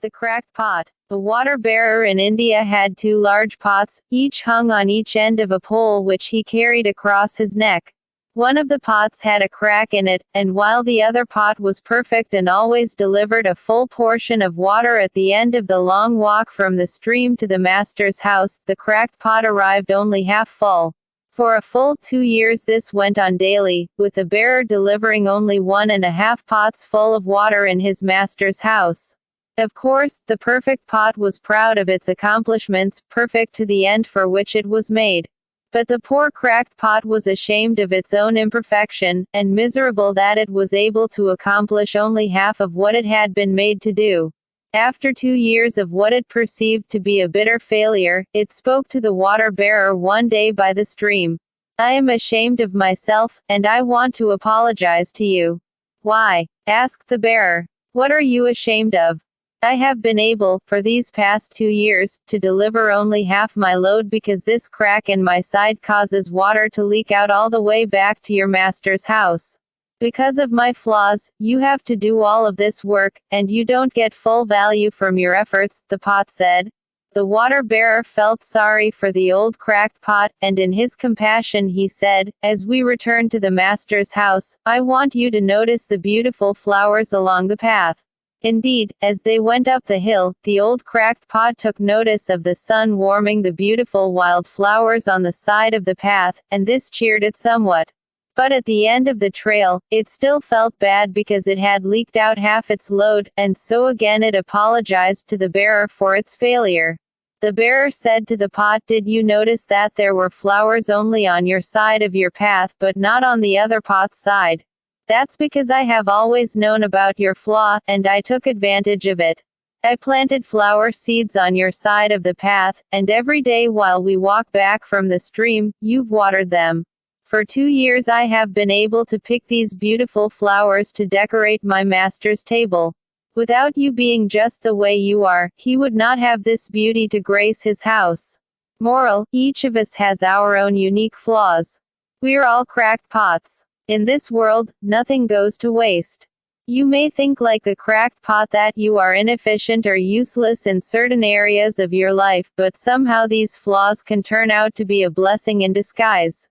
The cracked pot. A water bearer in India had two large pots, each hung on each end of a pole which he carried across his neck. One of the pots had a crack in it, and while the other pot was perfect and always delivered a full portion of water at the end of the long walk from the stream to the master's house, the cracked pot arrived only half full. For a full 2 years this went on daily, with the bearer delivering only 1.5 pots full of water in his master's house. Of course, the perfect pot was proud of its accomplishments, perfect to the end for which it was made. But the poor cracked pot was ashamed of its own imperfection, and miserable that it was able to accomplish only half of what it had been made to do. After 2 years of what it perceived to be a bitter failure, it spoke to the water bearer one day by the stream. "I am ashamed of myself, and I want to apologize to you." "Why?" asked the bearer. "What are you ashamed of?" "I have been able, for these past 2 years, to deliver only half my load because this crack in my side causes water to leak out all the way back to your master's house. Because of my flaws, you have to do all of this work, and you don't get full value from your efforts," the pot said. The water bearer felt sorry for the old cracked pot, and in his compassion he said, "As we return to the master's house, I want you to notice the beautiful flowers along the path." Indeed, as they went up the hill, the old cracked pot took notice of the sun warming the beautiful wild flowers on the side of the path, and this cheered it somewhat. But at the end of the trail, it still felt bad because it had leaked out half its load, and so again it apologized to the bearer for its failure. The bearer said to the pot, "Did you notice that there were flowers only on your side of your path but not on the other pot's side? That's because I have always known about your flaw, and I took advantage of it. I planted flower seeds on your side of the path, and every day while we walk back from the stream, you've watered them. For 2 years I have been able to pick these beautiful flowers to decorate my master's table. Without you being just the way you are, he would not have this beauty to grace his house." Moral: each of us has our own unique flaws. We're all cracked pots. In this world, nothing goes to waste. You may think like the cracked pot that you are inefficient or useless in certain areas of your life, but somehow these flaws can turn out to be a blessing in disguise.